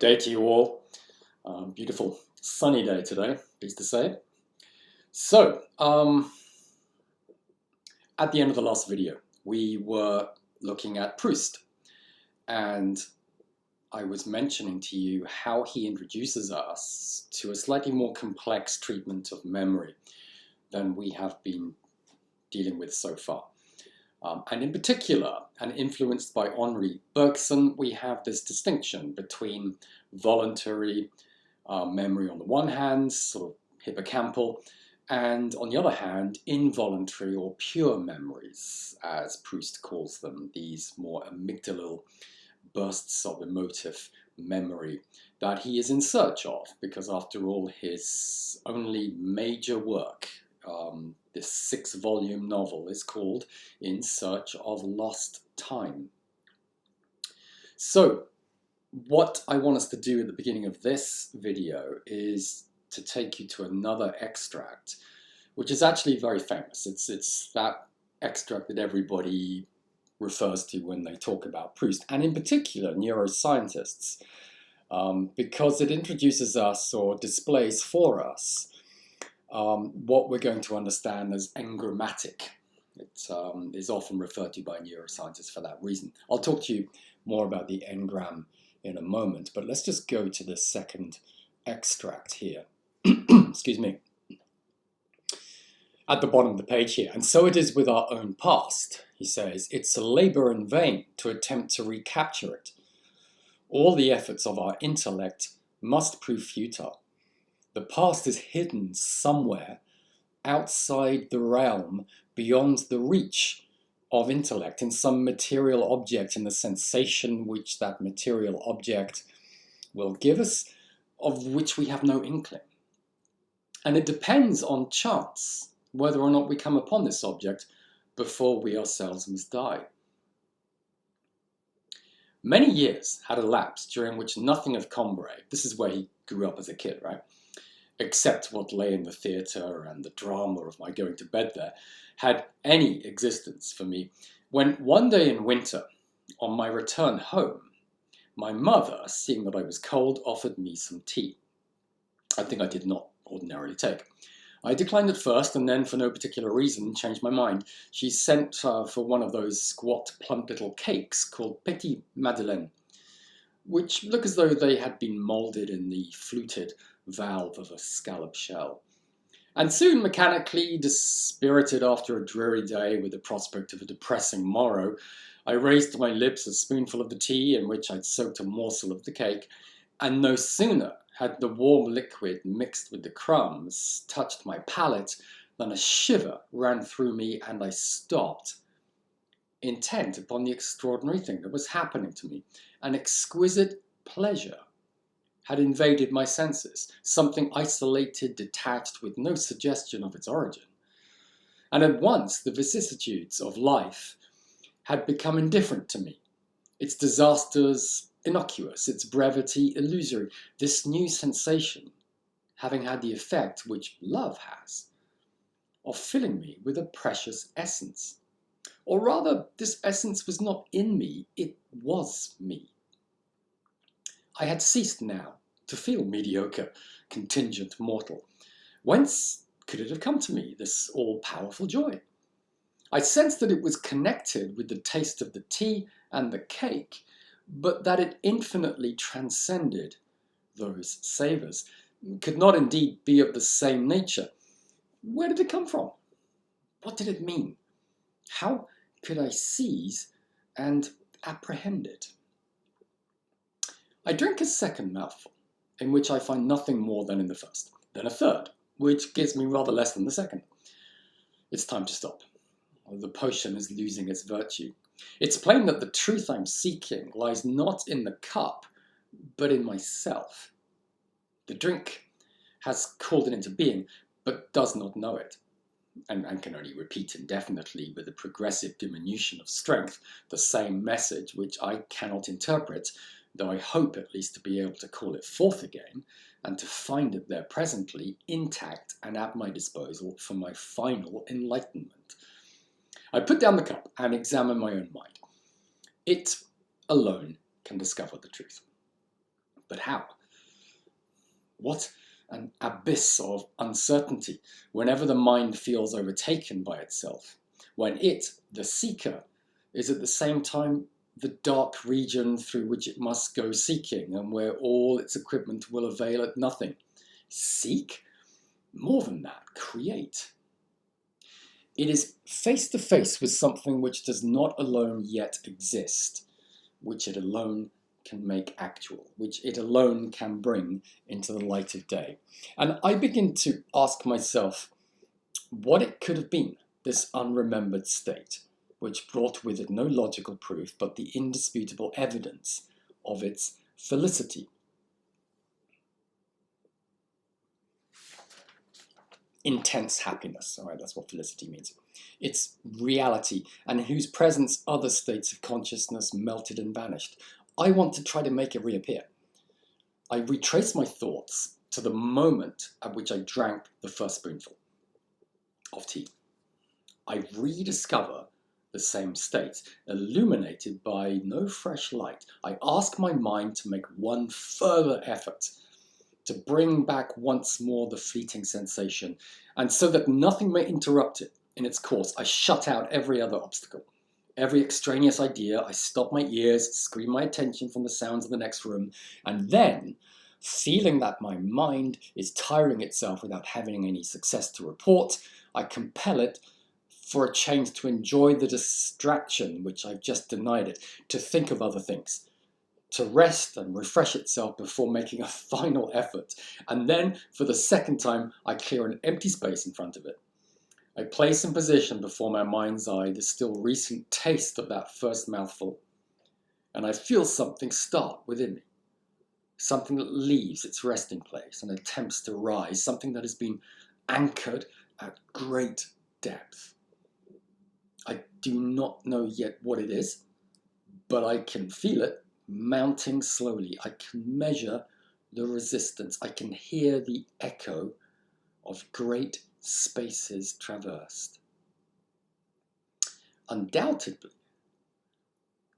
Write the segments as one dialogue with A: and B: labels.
A: Day to you all. Beautiful sunny day today, pleased to say. So, at the end of the last video, we were looking at Proust, and I was mentioning to you how he introduces us to a slightly more complex treatment of memory than we have been dealing with so far. And in particular, and influenced by Henri Bergson, we have this distinction between voluntary memory on the one hand, sort of hippocampal, and on the other hand, involuntary or pure memories, as Proust calls them, these more amygdalal bursts of emotive memory that he is in search of, because after all, his only major work, this 6-volume novel, is called In Search of Lost Time. So, what I want us to do at the beginning of this video is to take you to another extract, which is actually very famous. It's that extract that everybody refers to when they talk about Proust, and in particular neuroscientists, because it introduces us or displays for us what we're going to understand as engrammatic. It is often referred to by neuroscientists for that reason. I'll talk to you more about the engram in a moment, but let's just go to the second extract here. Excuse me. At the bottom of the page here. And so it is with our own past, he says. It's a labor in vain to attempt to recapture it. All the efforts of our intellect must prove futile. The past is hidden somewhere outside the realm, beyond the reach of intellect, in some material object, in the sensation which that material object will give us, of which we have no inkling. And it depends on chance whether or not we come upon this object before we ourselves must die. Many years had elapsed during which nothing of Combray, this is where he grew up as a kid, right, except what lay in the theatre and the drama of my going to bed there, had any existence for me, when one day in winter, on my return home, my mother, seeing that I was cold, offered me some tea. I think I did not ordinarily take. I declined at first, and then, for no particular reason, changed my mind. She sent for one of those squat, plump little cakes called Petit Madeleine, which look as though they had been moulded in the fluted valve of a scallop shell. And soon, mechanically, dispirited after a dreary day with the prospect of a depressing morrow, I raised to my lips a spoonful of the tea in which I'd soaked a morsel of the cake, and no sooner had the warm liquid mixed with the crumbs touched my palate than a shiver ran through me, and I stopped, intent upon the extraordinary thing that was happening to me. An exquisite pleasure had invaded my senses, something isolated, detached, with no suggestion of its origin. And at once the vicissitudes of life had become indifferent to me, its disasters innocuous, its brevity illusory, this new sensation having had the effect which love has, of filling me with a precious essence. Or rather, this essence was not in me, it was me. I had ceased now to feel mediocre, contingent mortal. Whence could it have come to me, this all-powerful joy? I sensed that it was connected with the taste of the tea and the cake, but that it infinitely transcended those savours, could not indeed be of the same nature. Where did it come from? What did it mean? How could I seize and apprehend it? I drink a second mouthful, in which I find nothing more than in the first, then a third, which gives me rather less than the second. It's time to stop. The potion is losing its virtue. It's plain that the truth I'm seeking lies not in the cup, but in myself. The drink has called it into being, but does not know it, and can only repeat indefinitely, with a progressive diminution of strength, the same message which I cannot interpret, though I hope at least to be able to call it forth again, and to find it there presently, intact and at my disposal for my final enlightenment. I put down the cup and examine my own mind. It alone can discover the truth. But how? What an abyss of uncertainty whenever the mind feels overtaken by itself, when it, the seeker, is at the same time the dark region through which it must go seeking, and where all its equipment will avail it nothing. Seek? More than that, create. It is face to face with something which does not alone yet exist, which it alone can make actual, which it alone can bring into the light of day. And I begin to ask myself what it could have been, this unremembered state, which brought with it no logical proof but the indisputable evidence of its felicity. Intense happiness, all right, that's what felicity means. It's reality, and in whose presence other states of consciousness melted and vanished. I want to try to make it reappear. I retrace my thoughts to the moment at which I drank the first spoonful of tea. I rediscover the same state, illuminated by no fresh light. I ask my mind to make one further effort to bring back once more the fleeting sensation, and so that nothing may interrupt it in its course, I shut out every other obstacle. Every extraneous idea, I stop my ears, screen my attention from the sounds of the next room, and then, feeling that my mind is tiring itself without having any success to report, I compel it for a change to enjoy the distraction which I've just denied it, to think of other things, to rest and refresh itself before making a final effort. And then, for the second time, I clear an empty space in front of it. I place in position before my mind's eye the still recent taste of that first mouthful, and I feel something start within me, something that leaves its resting place and attempts to rise, something that has been anchored at great depth. I do not know yet what it is, but I can feel it mounting slowly. I can measure the resistance. I can hear the echo of great spaces traversed. Undoubtedly,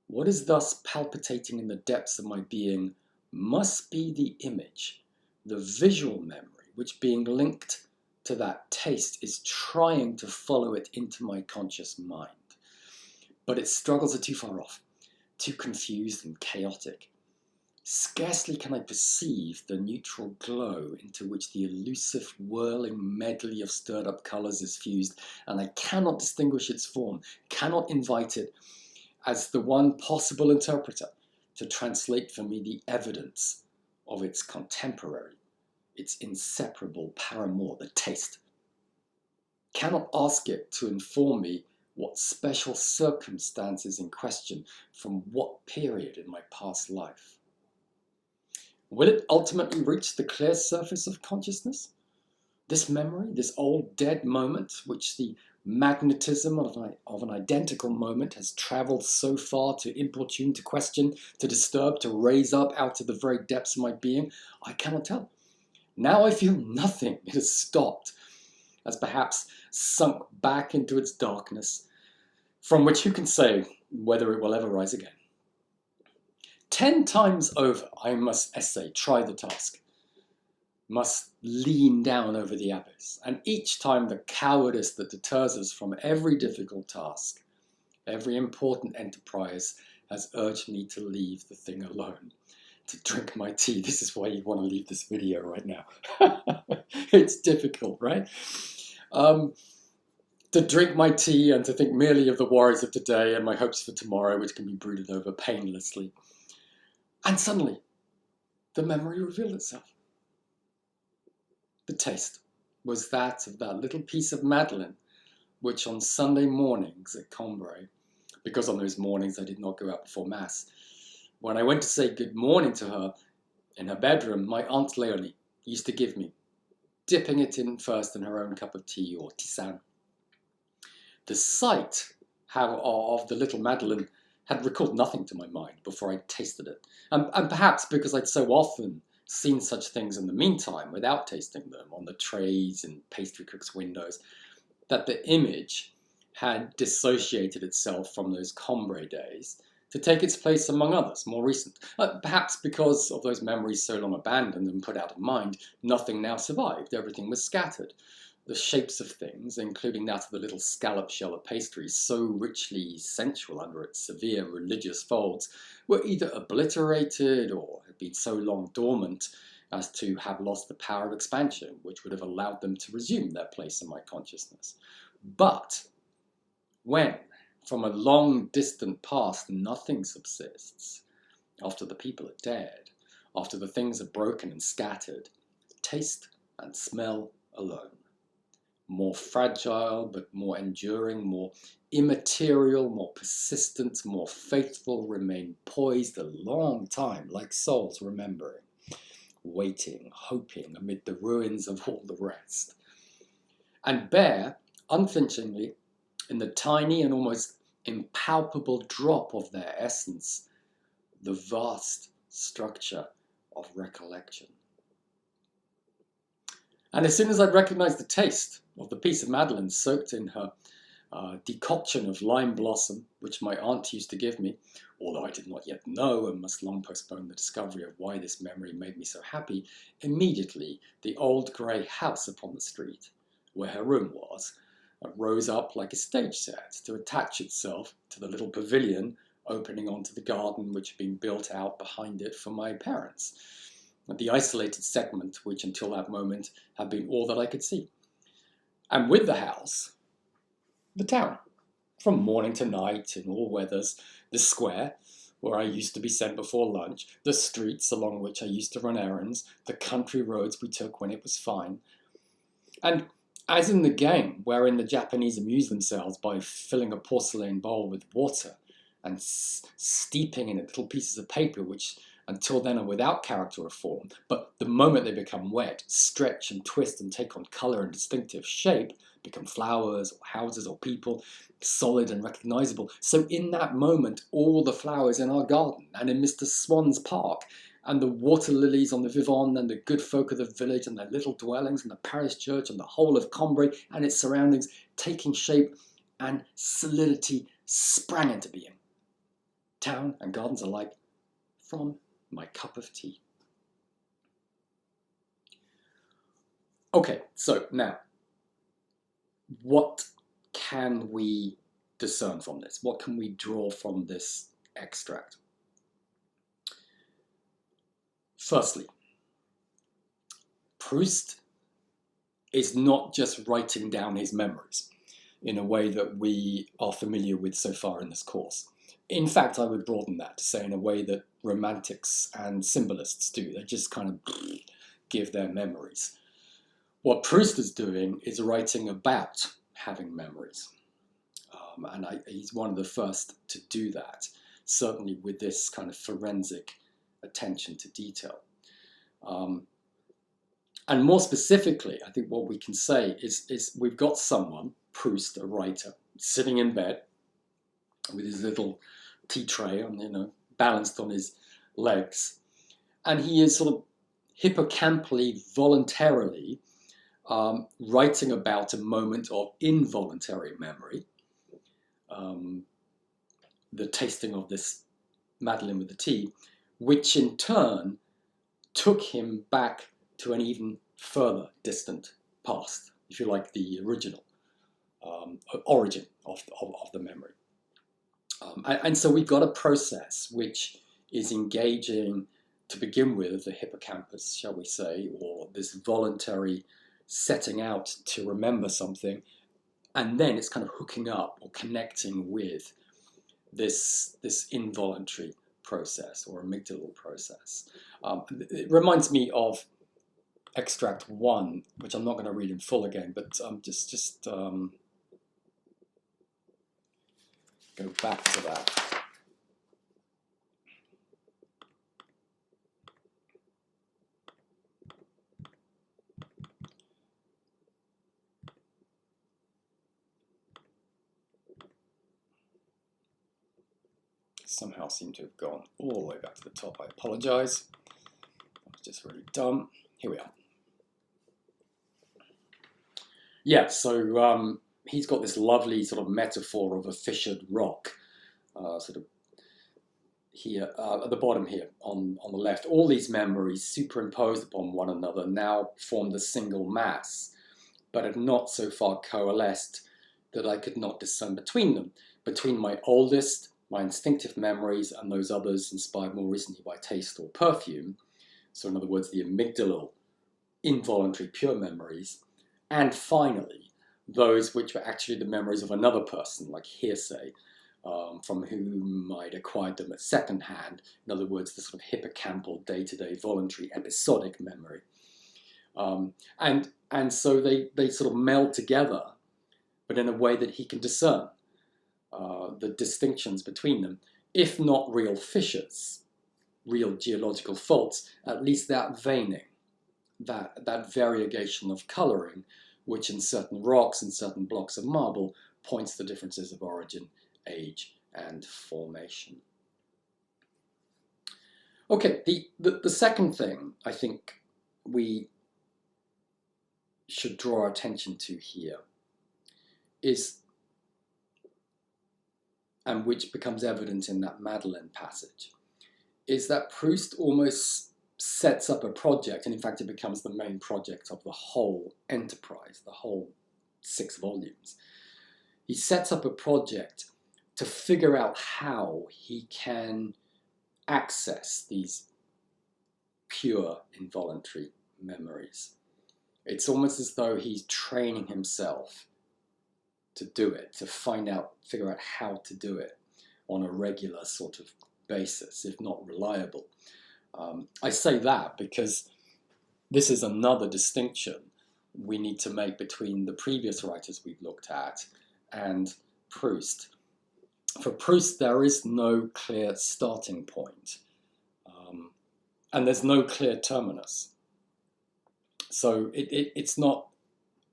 A: what is thus palpitating in the depths of my being must be the image, the visual memory, which being linked to that taste is trying to follow it into my conscious mind. But its struggles are too far off, too confused and chaotic. Scarcely can I perceive the neutral glow into which the elusive whirling medley of stirred up colours is fused, and I cannot distinguish its form, cannot invite it as the one possible interpreter to translate for me the evidence of its contemporary, its inseparable paramour, the taste. Cannot ask it to inform me what special circumstances in question from what period in my past life. Will it ultimately reach the clear surface of consciousness? This memory, this old dead moment, which the magnetism of an identical moment has travelled so far to importune, to question, to disturb, to raise up out of the very depths of my being, I cannot tell. Now I feel nothing. It has stopped, has perhaps sunk back into its darkness, from which who can say whether it will ever rise again. 10 times over, I must try the task, must lean down over the abyss, and each time the cowardice that deters us from every difficult task, every important enterprise, has urged me to leave the thing alone, to drink my tea. This is why you want to leave this video right now. It's difficult, right? To drink my tea and to think merely of the worries of today and my hopes for tomorrow, which can be brooded over painlessly. And suddenly, the memory revealed itself. The taste was that of that little piece of Madeleine, which on Sunday mornings at Combray, because on those mornings I did not go out before Mass, when I went to say good morning to her in her bedroom, my Aunt Leonie used to give me, dipping it in first in her own cup of tea or tisane. The sight of the little Madeleine had recalled nothing to my mind before I tasted it. And perhaps because I'd so often seen such things in the meantime without tasting them on the trays and pastry cooks' windows, that the image had dissociated itself from those Combray days to take its place among others, more recent. Perhaps because of those memories so long abandoned and put out of mind, nothing now survived, everything was scattered. The shapes of things, including that of the little scallop shell of pastry, so richly sensual under its severe religious folds, were either obliterated or had been so long dormant as to have lost the power of expansion, which would have allowed them to resume their place in my consciousness. But when, from a long distant past, nothing subsists, after the people are dead, after the things are broken and scattered, taste and smell alone, more fragile but more enduring, more immaterial, more persistent, more faithful, remain poised a long time, like souls remembering, waiting, hoping amid the ruins of all the rest, and bear, unflinchingly, in the tiny and almost impalpable drop of their essence, the vast structure of recollection. And as soon as I'd recognized the taste of the piece of Madeleine soaked in her decoction of lime blossom, which my aunt used to give me, although I did not yet know and must long postpone the discovery of why this memory made me so happy, immediately the old grey house upon the street, where her room was, rose up like a stage set to attach itself to the little pavilion opening onto the garden which had been built out behind it for my parents, the isolated segment which until that moment had been all that I could see. And with the house, the town, from morning to night in all weathers, the square, where I used to be sent before lunch, the streets along which I used to run errands, the country roads we took when it was fine. And as in the game wherein the Japanese amuse themselves by filling a porcelain bowl with water and steeping in it little pieces of paper which until then are without character or form, but the moment they become wet, stretch and twist and take on colour and distinctive shape, become flowers or houses or people, solid and recognisable. So in that moment, all the flowers in our garden and in Mr. Swan's park, and the water lilies on the Vivonne, and the good folk of the village, and their little dwellings, and the parish church, and the whole of Combray and its surroundings, taking shape and solidity, sprang into being. Town and gardens alike, from my cup of tea. Okay, so now, what can we discern from this? What can we draw from this extract? Firstly, Proust is not just writing down his memories in a way that we are familiar with so far in this course. In fact, I would broaden that to say in a way that romantics and symbolists do. They just kind of give their memories. What Proust is doing is writing about having memories. He's one of the first to do that, certainly with this kind of forensic attention to detail. And more specifically, I think what we can say is we've got someone, Proust, a writer, sitting in bed with his little tea tray on, balanced on his legs, and he is sort of hippocampally, voluntarily writing about a moment of involuntary memory, the tasting of this Madeleine with the tea, which in turn took him back to an even further distant past, if you like, the original origin of the memory. And so we've got a process which is engaging, to begin with, the hippocampus, shall we say, or this voluntary setting out to remember something, and then it's kind of hooking up or connecting with this involuntary process or amygdalal process. It reminds me of extract 1, which I'm not going to read in full again, but just go back to that. Somehow seem to have gone all the way back to the top. I apologize. I was just really dumb. Here we are. Yeah, so he's got this lovely sort of metaphor of a fissured rock, sort of here, at the bottom here on the left, all these memories superimposed upon one another now formed a single mass, but had not so far coalesced that I could not discern between them, between my oldest, my instinctive memories, and those others inspired more recently by taste or perfume. So in other words, the amygdala, involuntary pure memories, and finally, those which were actually the memories of another person, like hearsay, from whom I'd acquired them at second hand. In other words, the sort of hippocampal, day-to-day, voluntary, episodic memory. And so they sort of meld together, but in a way that he can discern the distinctions between them, if not real fissures, real geological faults, at least that veining, that variegation of colouring, which in certain rocks and certain blocks of marble points to differences of origin, age, and formation. Okay, the second thing I think we should draw our attention to here is, and which becomes evident in that Madeleine passage, is that Proust almost sets up a project, and in fact it becomes the main project of the whole enterprise, the whole 6 volumes. He sets up a project to figure out how he can access these pure involuntary memories. It's almost as though he's training himself to do it, to figure out how to do it on a regular sort of basis, if not reliable. I say that because this is another distinction we need to make between the previous writers we've looked at and Proust. For Proust, there is no clear starting point, and there's no clear terminus. So it's not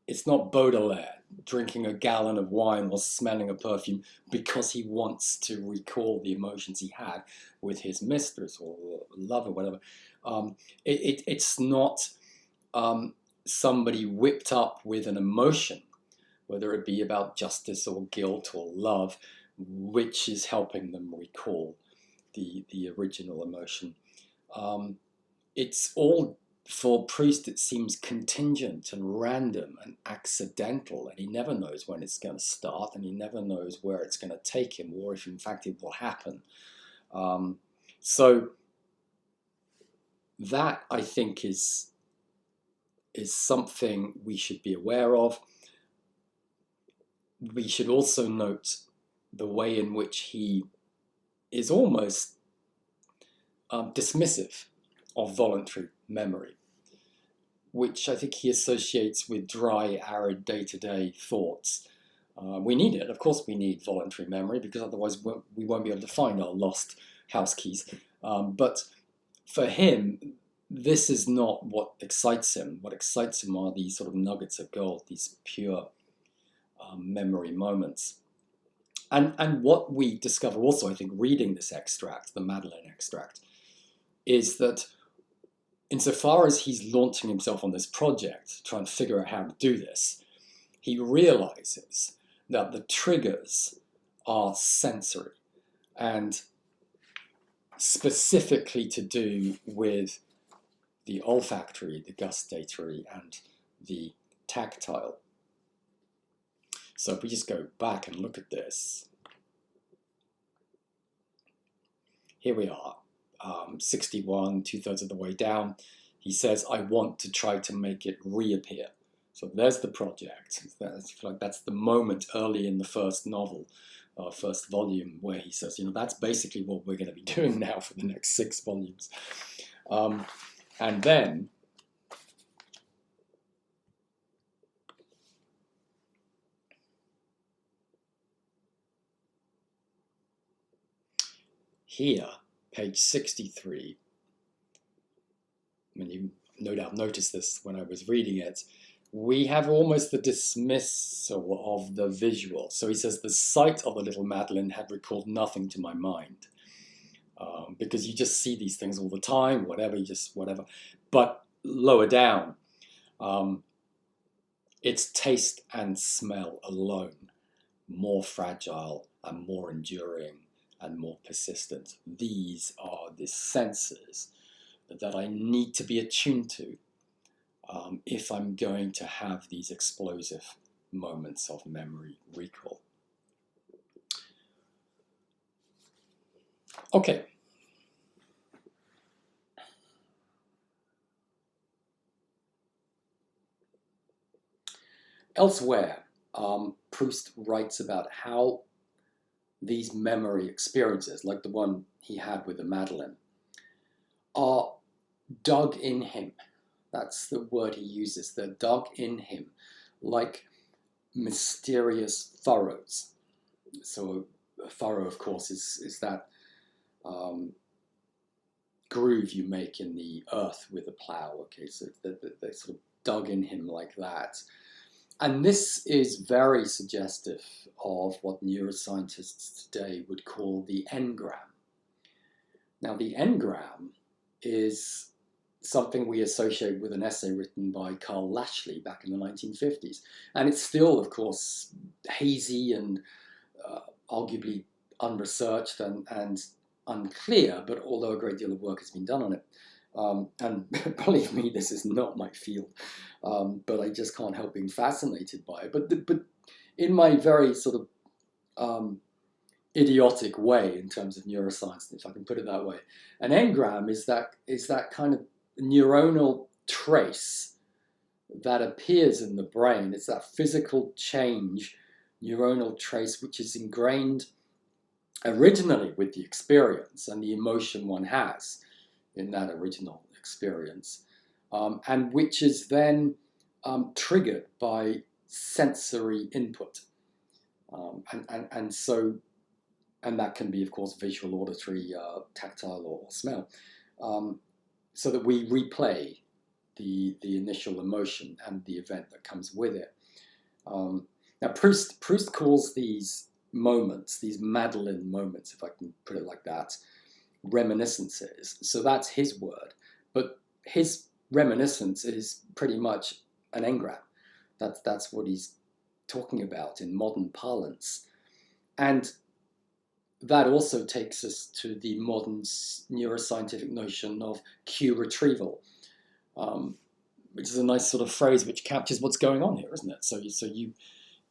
A: Baudelaire drinking a gallon of wine or smelling a perfume because he wants to recall the emotions he had with his mistress or love or whatever. It's not somebody whipped up with an emotion, whether it be about justice or guilt or love, which is helping them recall the original emotion. It's all, for Proust, it seems contingent and random and accidental, and he never knows when it's going to start, and he never knows where it's going to take him, or if in fact it will happen. So that, I think, is something we should be aware of. We should also note the way in which he is almost dismissive of voluntary memory, which I think he associates with dry, arid, day-to-day thoughts. We need it. Of course we need voluntary memory, because otherwise we won't be able to find our lost house keys. But for him, this is not what excites him. What excites him are these sort of nuggets of gold, these pure memory moments. And what we discover also, I think, reading this extract, the Madeleine extract, is that insofar as he's launching himself on this project, trying to figure out how to do this, he realizes that the triggers are sensory and specifically to do with the olfactory, the gustatory, and the tactile. So if we just go back and look at this, here we are. 61, 2/3 of the way down, he says, I want to try to make it reappear. So there's the project. That's the moment early in the first novel, first volume, where he says, that's basically what we're going to be doing now for the next 6 volumes. And then here, page 63, and you no doubt noticed this when I was reading it, we have almost the dismissal of the visual. So he says, the sight of the little Madeleine had recalled nothing to my mind. Because you just see these things all the time, whatever. But lower down, it's taste and smell alone, more fragile and more enduring and more persistent. These are the senses that I need to be attuned to if I'm going to have these explosive moments of memory recall. Okay. Elsewhere, Proust writes about how these memory experiences, like the one he had with the Madeleine, are dug in him. That's the word he uses. They're dug in him like mysterious furrows. So a furrow, of course, is that groove you make in the earth with a plow. Okay, so they sort of dug in him like that. And this is very suggestive of what neuroscientists today would call the engram. Now, the engram is something we associate with an essay written by Carl Lashley back in the 1950s. And it's still, of course, hazy and arguably unresearched and unclear, but although a great deal of work has been done on it. And believe me, this is not my field, but I just can't help being fascinated by it. But in my very sort of idiotic way in terms of neuroscience, if I can put it that way, an engram is that kind of neuronal trace that appears in the brain. It's that physical change, neuronal trace, which is ingrained originally with the experience and the emotion one has in that original experience, and which is then triggered by sensory input, and that can be, of course, visual, auditory, tactile, or smell, so that we replay the initial emotion and the event that comes with it. Now, Proust calls these moments, these Madeleine moments, if I can put it like that, reminiscences. So that's his word, but his reminiscence is pretty much an engram. That's what he's talking about in modern parlance. And that also takes us to the modern neuroscientific notion of cue retrieval, which is a nice sort of phrase which captures what's going on here, isn't it? So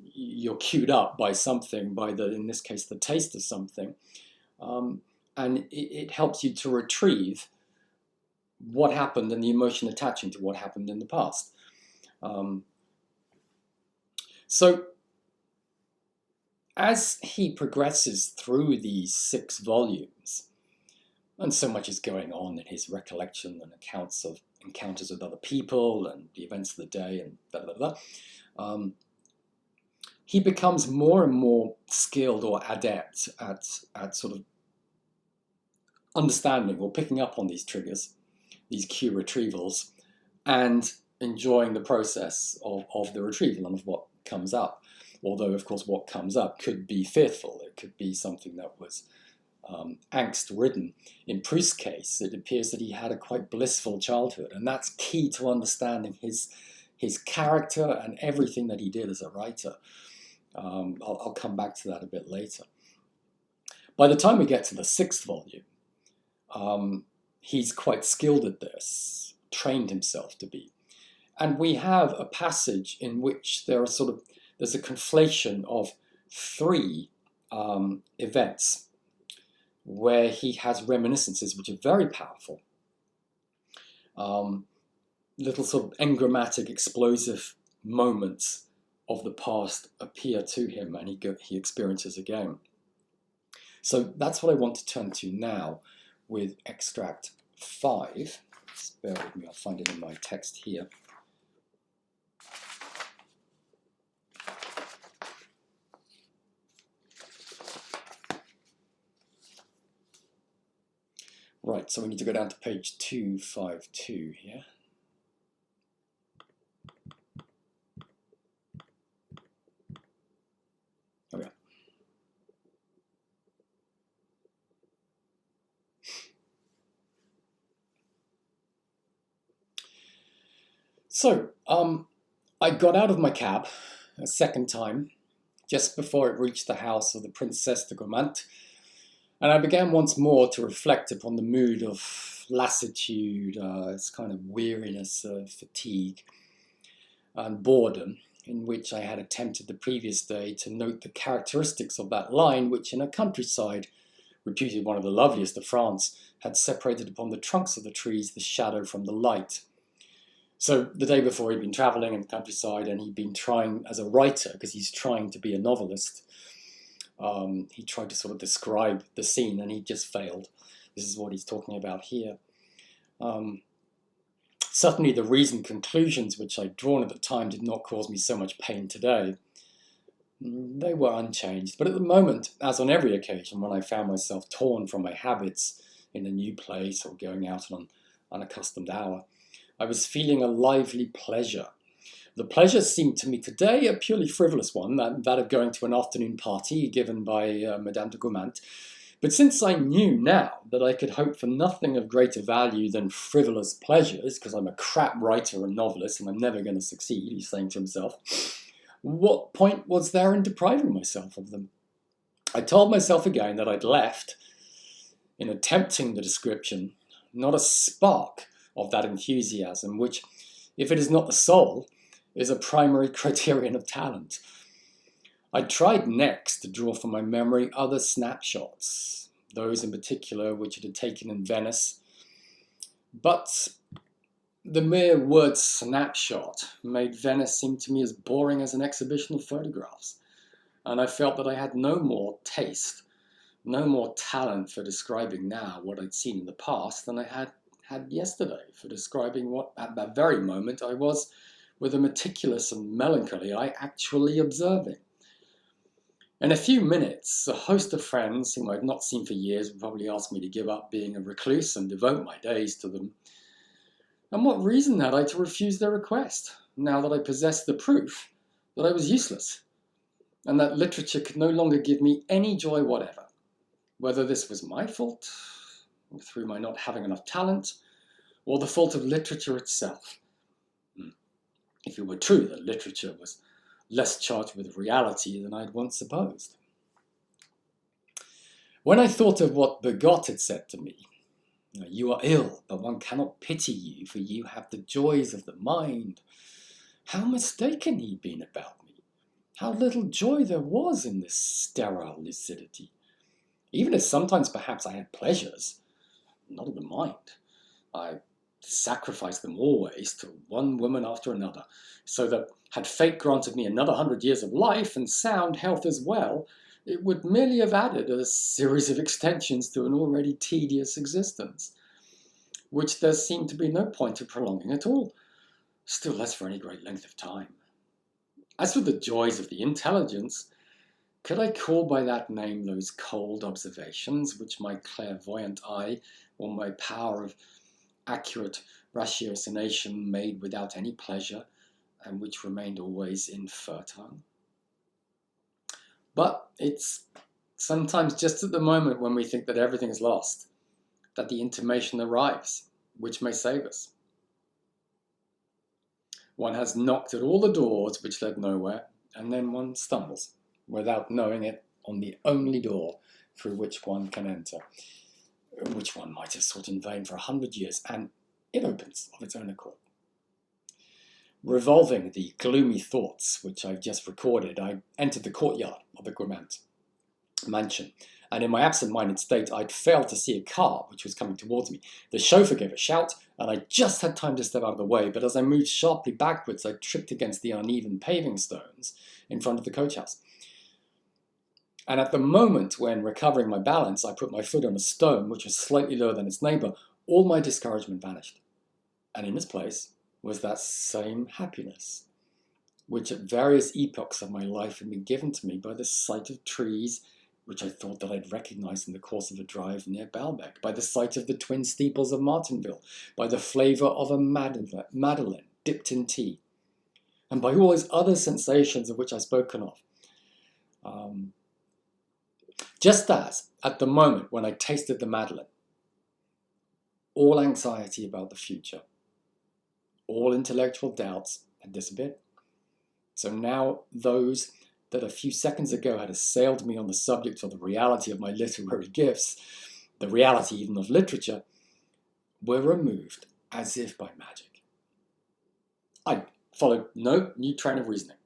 A: you're cued up by something, by in this case, the taste of something. And it helps you to retrieve what happened and the emotion attaching to what happened in the past. So as he progresses through these 6 volumes, and so much is going on in his recollection and accounts of encounters with other people and the events of the day and blah, blah, blah, he becomes more and more skilled or adept at sort of understanding or picking up on these triggers, these cue retrievals, and enjoying the process of the retrieval and of what comes up. Although, of course, what comes up could be fearful. It could be something that was angst-ridden. In Proust's case, it appears that he had a quite blissful childhood, and that's key to understanding his character and everything that he did as a writer. I'll come back to that a bit later. By the time we get to the 6th volume, he's quite skilled at this, trained himself to be. And we have a passage in which there's a conflation of 3 events where he has reminiscences which are very powerful. Little sort of engrammatic, explosive moments of the past appear to him, and he experiences again. So that's what I want to turn to now with extract 5. Just bear with me, I'll find it in my text here. Right, so we need to go down to page 252 here. There we are. So, I got out of my cab a second time, just before it reached the house of the Princesse de Guermantes, And I began once more to reflect upon the mood of lassitude, this kind of weariness, fatigue, and boredom, in which I had attempted the previous day to note the characteristics of that line, which in a countryside, reputed one of the loveliest of France, had separated upon the trunks of the trees the shadow from the light. So the day before, he'd been traveling in the countryside, and he'd been trying, as a writer, because he's trying to be a novelist, he tried to sort of describe the scene, and he just failed. This is what he's talking about here. Certainly the reasoned conclusions which I'd drawn at the time did not cause me so much pain today. They were unchanged, but at the moment, as on every occasion when I found myself torn from my habits in a new place or going out on an unaccustomed hour, I was feeling a lively pleasure. The pleasure seemed to me today a purely frivolous one, that of going to an afternoon party given by Madame de Gourmont. But since I knew now that I could hope for nothing of greater value than frivolous pleasures, because I'm a crap writer and novelist and I'm never going to succeed, he's saying to himself, what point was there in depriving myself of them? I told myself again that I'd left, in attempting the description, not a spark of that enthusiasm which, if it is not the soul, is a primary criterion of talent. I tried next to draw from my memory other snapshots, those in particular which it had taken in Venice, but the mere word snapshot made Venice seem to me as boring as an exhibition of photographs, and I felt that I had no more taste, no more talent for describing now what I'd seen in the past than I had yesterday for describing what at that very moment I was, with a meticulous and melancholy eye, actually observing. In a few minutes, a host of friends whom I had not seen for years would probably ask me to give up being a recluse and devote my days to them. And what reason had I to refuse their request, now that I possessed the proof that I was useless, and that literature could no longer give me any joy whatever, whether this was my fault, through my not having enough talent, or the fault of literature itself? If it were true that literature was less charged with reality than I had once supposed. When I thought of what Bergotte had said to me, you are ill, but one cannot pity you, for you have the joys of the mind, how mistaken he'd been about me. How little joy there was in this sterile lucidity. Even as sometimes perhaps I had pleasures, not of the mind. I sacrificed them always to one woman after another, so that had fate granted me another 100 years of life and sound health as well, it would merely have added a series of extensions to an already tedious existence, which there seemed to be no point of prolonging at all, still less for any great length of time. As for the joys of the intelligence, could I call by that name those cold observations which my clairvoyant eye or my power of accurate ratiocination made without any pleasure, and which remained always infertile? But it's sometimes just at the moment when we think that everything is lost, that the intimation arrives, which may save us. One has knocked at all the doors which led nowhere, and then one stumbles, without knowing it, on the only door through which one can enter, which one might have sought in vain for 100 years, and it opens of its own accord. Revolving the gloomy thoughts which I've just recorded, I entered the courtyard of the Gourmont mansion, and in my absent-minded state I'd failed to see a car which was coming towards me. The chauffeur gave a shout, and I just had time to step out of the way, but as I moved sharply backwards, I tripped against the uneven paving stones in front of the coach house. And at the moment when, recovering my balance, I put my foot on a stone which was slightly lower than its neighbour, all my discouragement vanished. And in its place was that same happiness, which at various epochs of my life had been given to me by the sight of trees which I thought that I'd recognized in the course of a drive near Baalbek, by the sight of the twin steeples of Martinville, by the flavour of a madeleine dipped in tea, and by all those other sensations of which I've spoken of. Just as, at the moment when I tasted the madeleine, all anxiety about the future, all intellectual doubts had disappeared. So now those that a few seconds ago had assailed me on the subject of the reality of my literary gifts, the reality even of literature, were removed as if by magic. I followed no new train of reasoning,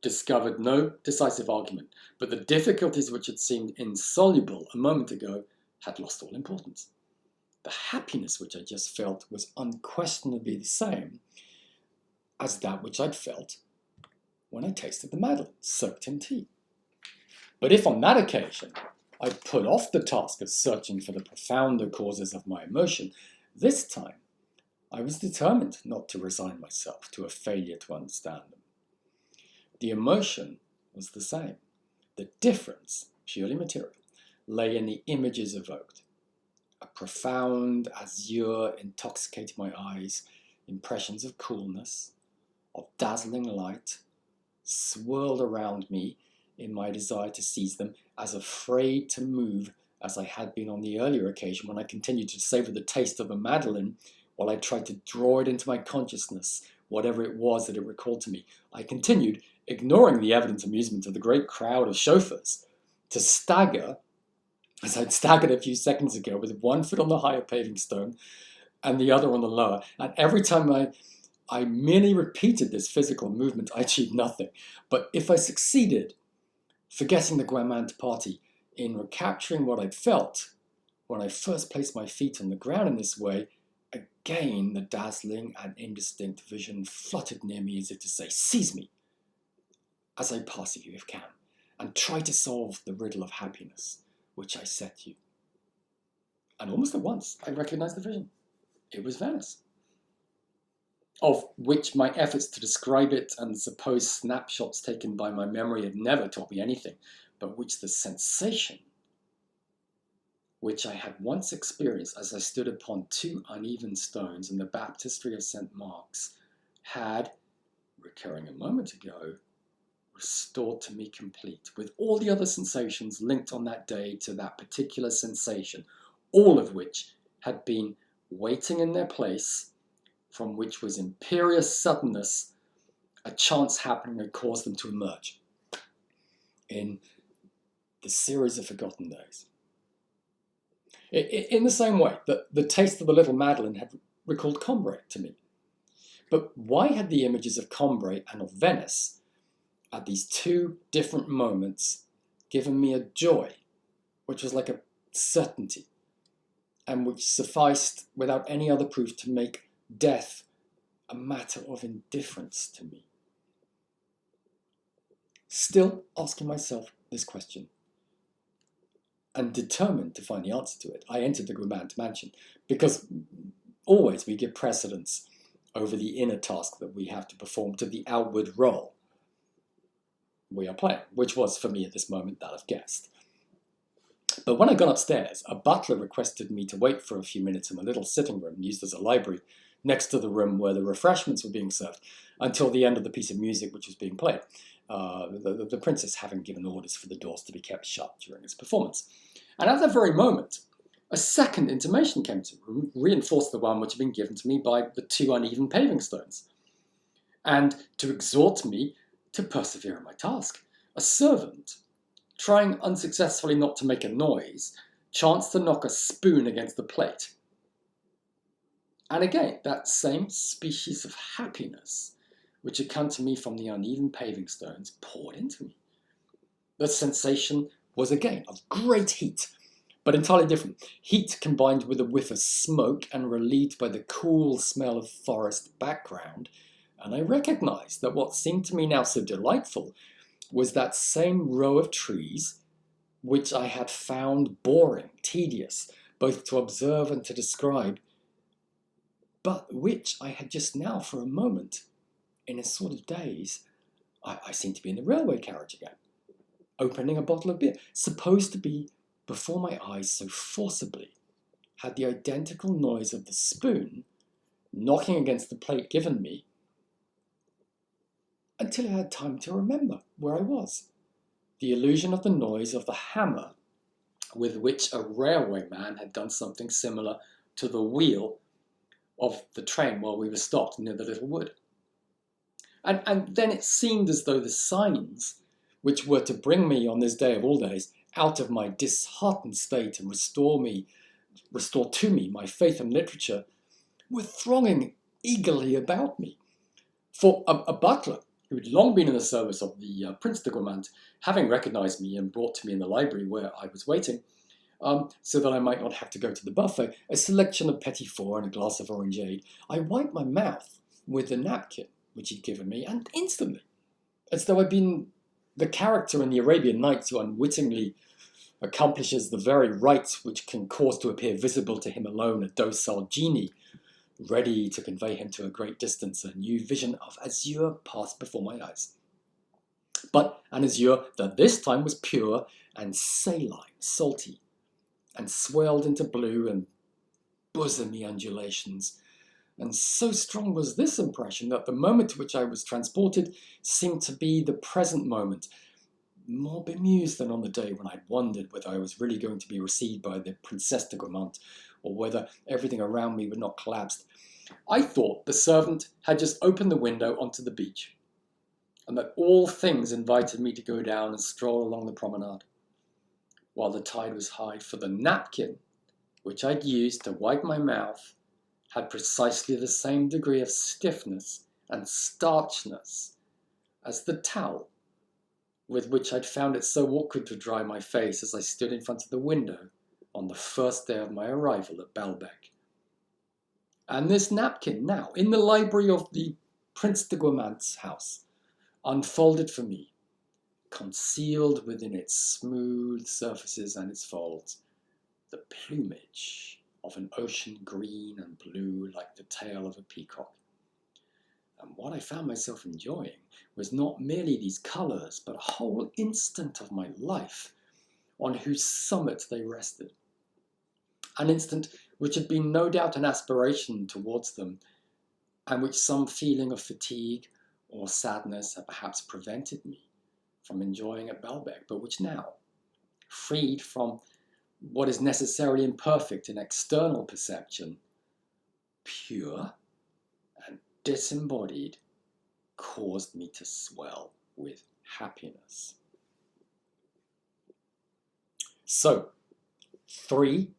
A: discovered no decisive argument, but the difficulties which had seemed insoluble a moment ago had lost all importance. The happiness which I just felt was unquestionably the same as that which I'd felt when I tasted the Madeleine soaked in tea. But if on that occasion I put off the task of searching for the profounder causes of my emotion, this time I was determined not to resign myself to a failure to understand them. The emotion was the same. The difference, purely material, lay in the images evoked. A profound azure intoxicated my eyes, impressions of coolness, of dazzling light, swirled around me in my desire to seize them, as afraid to move as I had been on the earlier occasion when I continued to savour the taste of a Madeleine while I tried to draw it into my consciousness, whatever it was that it recalled to me. I continued, ignoring the evident amusement of the great crowd of chauffeurs, to stagger, as I'd staggered a few seconds ago, with one foot on the higher paving stone and the other on the lower. And every time I merely repeated this physical movement, I achieved nothing. But if I succeeded, forgetting the gourmand party, in recapturing what I'd felt when I first placed my feet on the ground in this way, again the dazzling and indistinct vision fluttered near me as if to say, "Seize me as I pass you if can, and try to solve the riddle of happiness which I set you." And almost at once I recognized the vision. It was Venice, of which my efforts to describe it and the supposed snapshots taken by my memory had never taught me anything, but which the sensation which I had once experienced as I stood upon two uneven stones in the baptistry of St. Mark's had, recurring a moment ago, restored to me complete, with all the other sensations linked on that day to that particular sensation, all of which had been waiting in their place, from which was imperious suddenness a chance happening had caused them to emerge in the series of forgotten days. In the same way that the taste of the little Madeleine had recalled Combray to me. But why had the images of Combray and of Venice at these two different moments given me a joy which was like a certainty and which sufficed without any other proof to make death a matter of indifference to me? Still asking myself this question, and determined to find the answer to it, I entered the gourmand mansion, because always we give precedence over the inner task that we have to perform to the outward role we are playing, which was for me at this moment that of guest. But when I got upstairs, a butler requested me to wait for a few minutes in the little sitting room used as a library next to the room where the refreshments were being served until the end of the piece of music which was being played, the princess having given orders for the doors to be kept shut during its performance. And at that very moment, a second intimation came to reinforce the one which had been given to me by the two uneven paving stones, and to exhort me to persevere in my task. A servant, trying unsuccessfully not to make a noise, chanced to knock a spoon against the plate. And again, that same species of happiness which had come to me from the uneven paving stones poured into me. The sensation was again of great heat, but entirely different. Heat combined with a whiff of smoke and relieved by the cool smell of forest background, and I recognized that what seemed to me now so delightful was that same row of trees which I had found boring, tedious, both to observe and to describe, but which I had just now, for a moment, in a sort of daze, I seemed to be in the railway carriage again, opening a bottle of beer, supposed to be before my eyes so forcibly, had the identical noise of the spoon knocking against the plate given me, until I had time to remember where I was. The illusion of the noise of the hammer with which a railwayman had done something similar to the wheel of the train while we were stopped near the little wood. And then it seemed as though the signs which were to bring me on this day of all days out of my disheartened state and restore to me my faith in literature, were thronging eagerly about me. For a butler, who had long been in the service of the Prince de Guermantes, having recognised me and brought to me in the library where I was waiting, so that I might not have to go to the buffet, a selection of petit four and a glass of orangeade, I wiped my mouth with the napkin which he'd given me, and instantly, as though I'd been the character in the Arabian Nights who unwittingly accomplishes the very rites which can cause to appear visible to him alone a docile genie, ready to convey him to a great distance, a new vision of azure passed before my eyes. But an azure that this time was pure and saline, salty, and swelled into blue and bosomy undulations. And so strong was this impression that the moment to which I was transported seemed to be the present moment, more bemused than on the day when I'd wondered whether I was really going to be received by the Princesse de Guermantes, or whether everything around me would not collapse. I thought the servant had just opened the window onto the beach, and that all things invited me to go down and stroll along the promenade, while the tide was high, for the napkin which I'd used to wipe my mouth had precisely the same degree of stiffness and starchness as the towel with which I'd found it so awkward to dry my face as I stood in front of the window on the first day of my arrival at Balbec. And this napkin now, in the library of the Prince de Guermantes' house, unfolded for me, concealed within its smooth surfaces and its folds, the plumage of an ocean green and blue like the tail of a peacock. And what I found myself enjoying was not merely these colours, but a whole instant of my life on whose summit they rested. An instant which had been no doubt an aspiration towards them, and which some feeling of fatigue or sadness had perhaps prevented me from enjoying at Balbec, but which now, freed from what is necessarily imperfect in external perception, pure and disembodied, caused me to swell with happiness. So, 3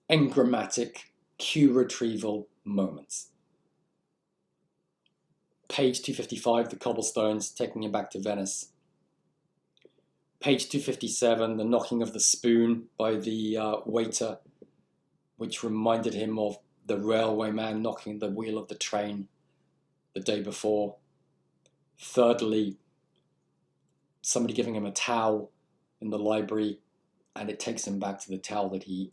A: engrammatic cue retrieval moments. Page 255, the cobblestones taking him back to Venice. Page 257, the knocking of the spoon by the waiter, which reminded him of the railway man knocking the wheel of the train the day before. Thirdly, somebody giving him a towel in the library, and it takes him back to the towel that he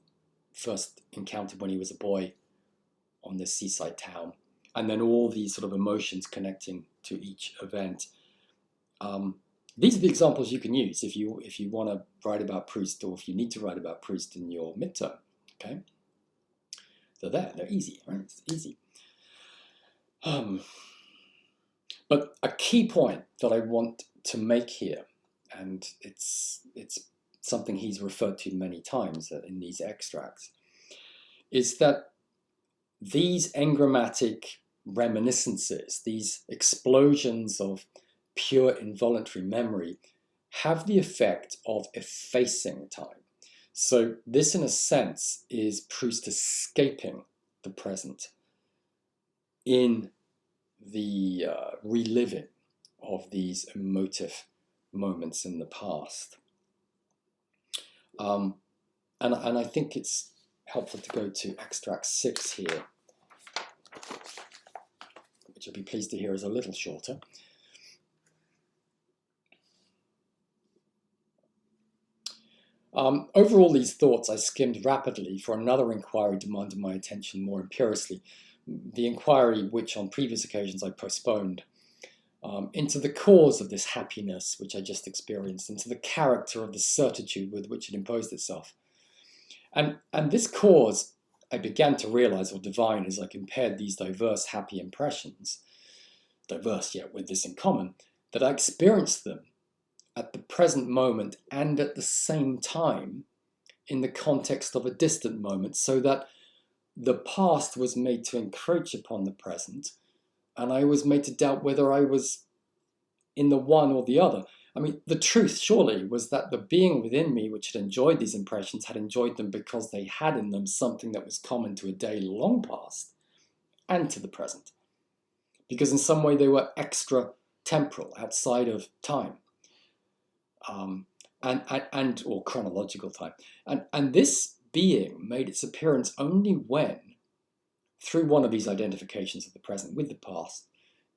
A: first encountered when he was a boy on this seaside town. And then all these sort of emotions connecting to each event. These are the examples you can use if you want to write about Proust, or if you need to write about Proust in your midterm. Okay, they're easy, right? It's easy. But a key point that I want to make here, and it's something he's referred to many times in these extracts, is that these engrammatic reminiscences, these explosions of pure involuntary memory, have the effect of effacing time. So this, in a sense, is Proust escaping the present in the reliving of these emotive moments in the past. And I think it's helpful to go to extract 6 here, which I'll be pleased to hear is a little shorter. Over all these thoughts, I skimmed rapidly, for another inquiry demanded my attention more imperiously, the inquiry which on previous occasions I postponed, into the cause of this happiness which I just experienced, into the character of the certitude with which it imposed itself. And this cause I began to realize or divine as I compared these diverse happy impressions, diverse yet with this in common, that I experienced them at the present moment and at the same time in the context of a distant moment, so that the past was made to encroach upon the present, and I was made to doubt whether I was in the one or the other. I mean, the truth surely was that the being within me which had enjoyed these impressions had enjoyed them because they had in them something that was common to a day long past and to the present. Because in some way they were extra temporal, outside of time, or chronological time. And this being made its appearance only when, through one of these identifications of the present with the past,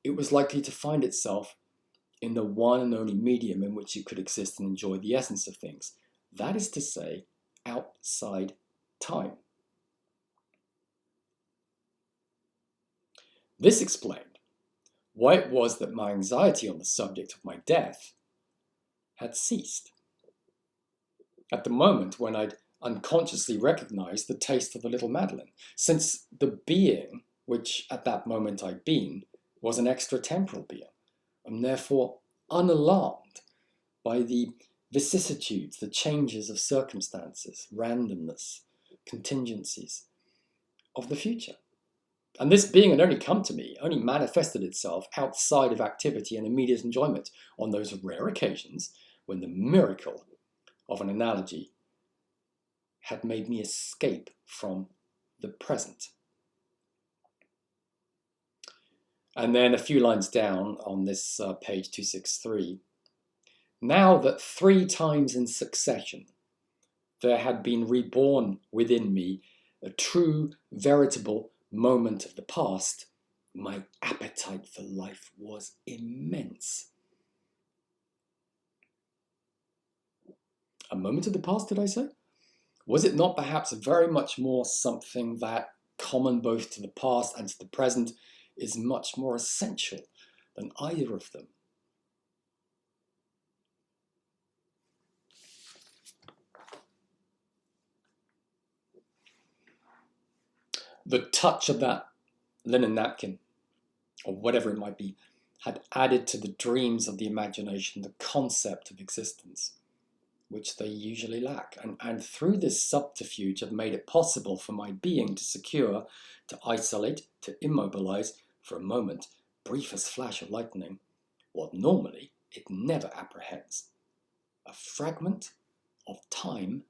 A: it was likely to find itself in the one and only medium in which it could exist and enjoy the essence of things. That is to say, outside time. This explained why it was that my anxiety on the subject of my death had ceased. At the moment when I'd unconsciously recognized the taste of the little Madeleine, since the being, which at that moment I'd been, was an extra-temporal being, and therefore unalarmed by the vicissitudes, the changes of circumstances, randomness, contingencies of the future. And this being had only come to me, only manifested itself outside of activity and immediate enjoyment on those rare occasions when the miracle of an analogy had made me escape from the present. And then a few lines down on this page 263, now that 3 times in succession there had been reborn within me a true, veritable moment of the past, my appetite for life was immense. A moment of the past, did I say? Was it not perhaps very much more something that, common both to the past and to the present, is much more essential than either of them? The touch of that linen napkin, or whatever it might be, had added to the dreams of the imagination the concept of existence, which they usually lack. And through this subterfuge had made it possible for my being to secure, to isolate, to immobilize, for a moment, brief as flash of lightning, what normally it never apprehends: a fragment of time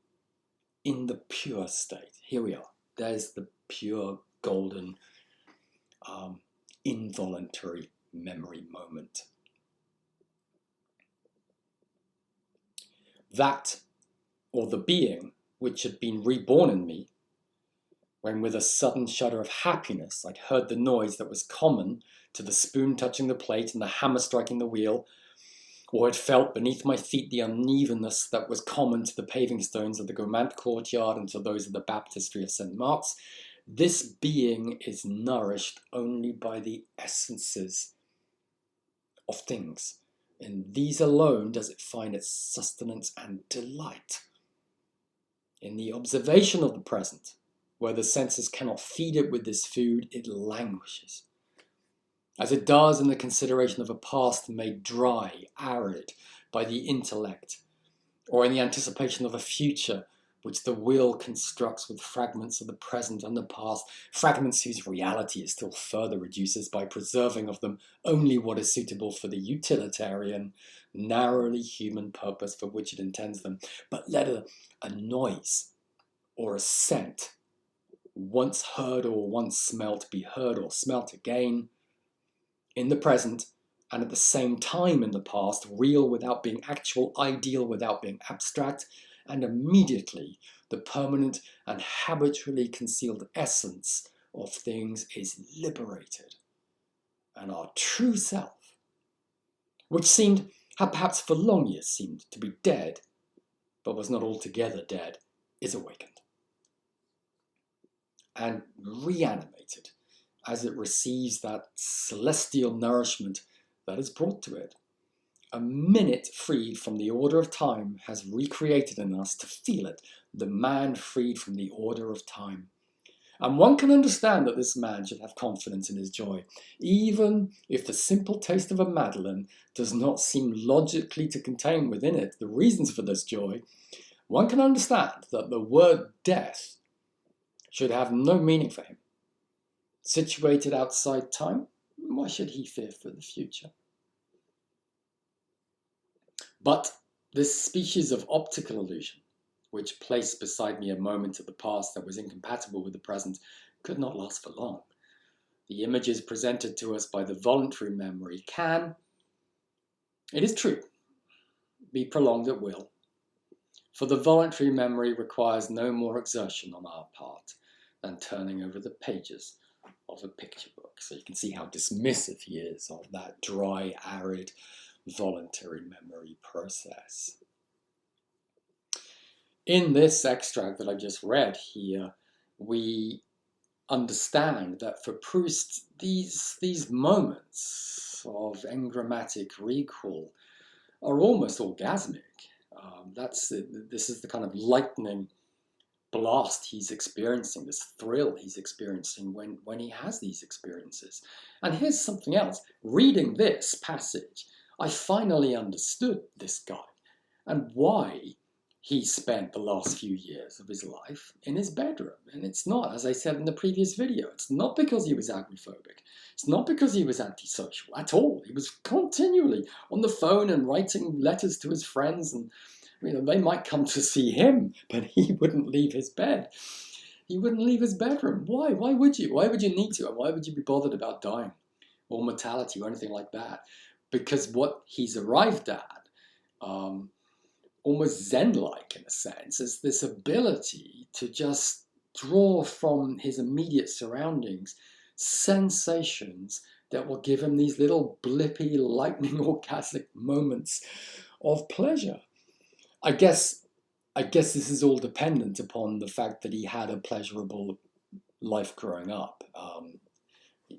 A: in the pure state. Here we are. There's the pure, golden, involuntary memory moment. That, or the being which had been reborn in me, when with a sudden shudder of happiness I'd heard the noise that was common to the spoon touching the plate and the hammer striking the wheel, or had felt beneath my feet the unevenness that was common to the paving stones of the Gaumont courtyard and to those of the baptistry of St. Mark's, this being is nourished only by the essences of things. In these alone does it find its sustenance and delight. In the observation of the present, where the senses cannot feed it with this food, it languishes, as it does in the consideration of a past made dry, arid by the intellect, or in the anticipation of a future which the will constructs with fragments of the present and the past, fragments whose reality it still further reduces by preserving of them only what is suitable for the utilitarian, narrowly human purpose for which it intends them. But let a noise or a scent, once heard or once smelt, be heard or smelt again, in the present, and at the same time in the past, real without being actual, ideal without being abstract, and immediately the permanent and habitually concealed essence of things is liberated, and our true self, which had perhaps for long years seemed to be dead, but was not altogether dead, is awakened and reanimated as it receives that celestial nourishment that is brought to it. A minute freed from the order of time has recreated in us to feel it, the man freed from the order of time. And one can understand that this man should have confidence in his joy, even if the simple taste of a Madeleine does not seem logically to contain within it the reasons for this joy. One can understand that the word death should have no meaning for him. Situated outside time, why should he fear for the future? But this species of optical illusion, which placed beside me a moment of the past that was incompatible with the present, could not last for long. The images presented to us by the voluntary memory can, it is true, be prolonged at will, for the voluntary memory requires no more exertion on our part than turning over the pages of a picture book. So you can see how dismissive he is of that dry, arid, voluntary memory process. In this extract that I just read here, we understand that for Proust, these moments of engrammatic recall are almost orgasmic. This is the kind of lightning blast he's experiencing, this thrill he's experiencing when he has these experiences. And here's something else. Reading this passage, I finally understood this guy and why he spent the last few years of his life in his bedroom. And it's not, as I said in the previous video, it's not because he was agoraphobic. It's not because he was antisocial at all. He was continually on the phone and writing letters to his friends, and they might come to see him, but he wouldn't leave his bed. He wouldn't leave his bedroom. Why? Why would you? Why would you need to? And why would you be bothered about dying or mortality or anything like that? Because what he's arrived at, almost Zen-like in a sense, is this ability to just draw from his immediate surroundings sensations that will give him these little blippy, lightning orgasmic moments of pleasure. I guess this is all dependent upon the fact that he had a pleasurable life growing up.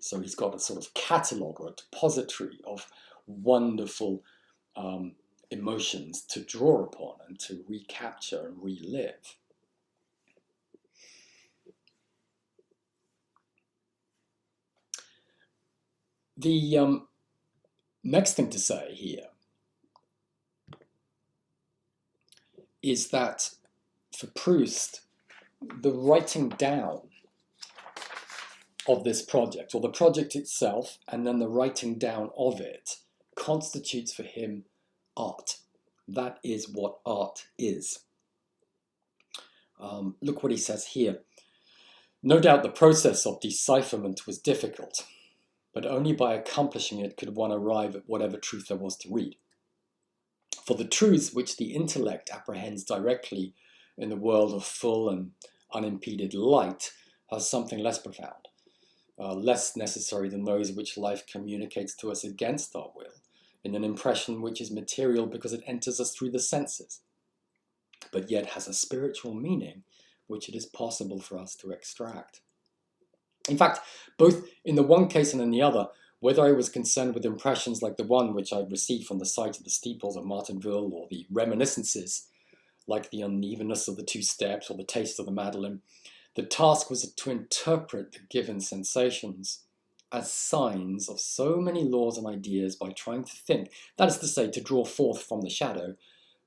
A: So he's got a sort of catalogue or a depository of wonderful emotions to draw upon and to recapture and relive. The next thing to say here is that for Proust, the writing down of this project, or the project itself, and then the writing down of it, constitutes for him art. That is what art is. Look what he says here. No doubt the process of decipherment was difficult, but only by accomplishing it could one arrive at whatever truth there was to read. For the truths which the intellect apprehends directly in the world of full and unimpeded light are something less profound, less necessary than those which life communicates to us against our will, in an impression which is material because it enters us through the senses, but yet has a spiritual meaning which it is possible for us to extract. In fact, both in the one case and in the other, whether I was concerned with impressions like the one which I received from the sight of the steeples of Martinville, or the reminiscences like the unevenness of the two steps or the taste of the Madeleine, the task was to interpret the given sensations as signs of so many laws and ideas by trying to think, that is to say, to draw forth from the shadow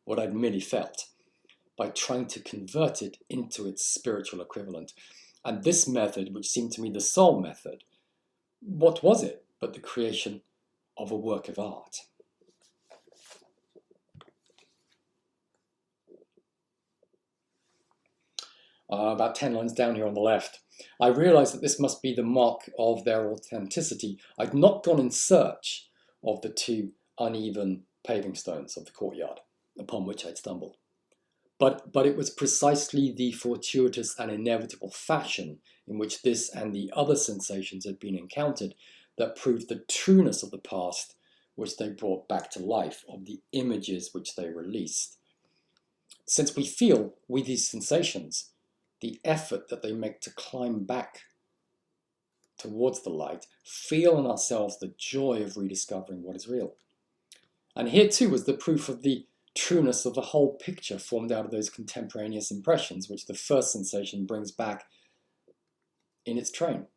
A: what I'd merely felt, by trying to convert it into its spiritual equivalent. And this method, which seemed to me the sole method, what was it but the creation of a work of art? About 10 lines down here on the left. I realized that this must be the mark of their authenticity. I'd not gone in search of the two uneven paving stones of the courtyard upon which I'd stumbled. But it was precisely the fortuitous and inevitable fashion in which this and the other sensations had been encountered that proved the trueness of the past which they brought back to life, of the images which they released. Since we feel, with these sensations, the effort that they make to climb back towards the light, feel in ourselves the joy of rediscovering what is real. And here too was the proof of the trueness of the whole picture formed out of those contemporaneous impressions which the first sensation brings back in its train.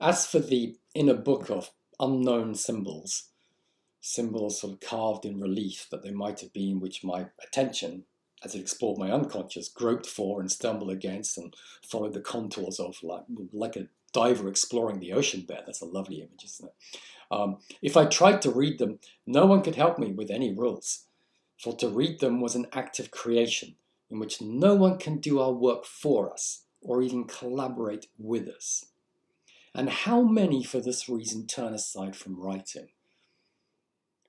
A: As for the inner book of unknown symbols sort of carved in relief that they might have been, which my attention, as it explored my unconscious, groped for and stumbled against and followed the contours of, like a diver exploring the ocean bed. That's a lovely image, isn't it? If I tried to read them, no one could help me with any rules, for to read them was an act of creation in which no one can do our work for us or even collaborate with us. And how many for this reason turn aside from writing?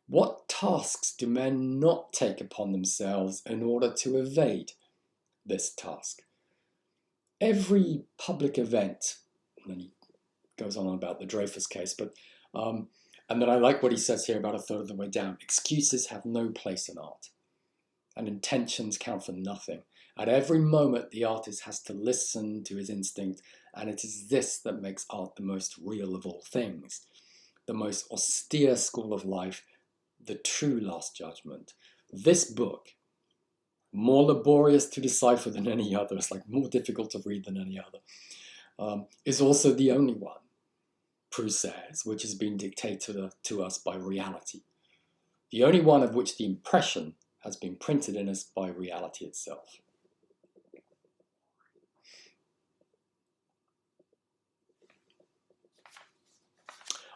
A: What tasks do men not take upon themselves in order to evade this task? Every public event, and then he goes on about the Dreyfus case, and then I like what he says here about a third of the way down. Excuses have no place in art, and intentions count for nothing. At every moment, the artist has to listen to his instinct, and it is this that makes art the most real of all things, the most austere school of life, the true last judgment. This book, more laborious to decipher than any other, it's like more difficult to read than any other, is also the only one, Proust says, which has been dictated to us by reality. The only one of which the impression has been printed in us by reality itself.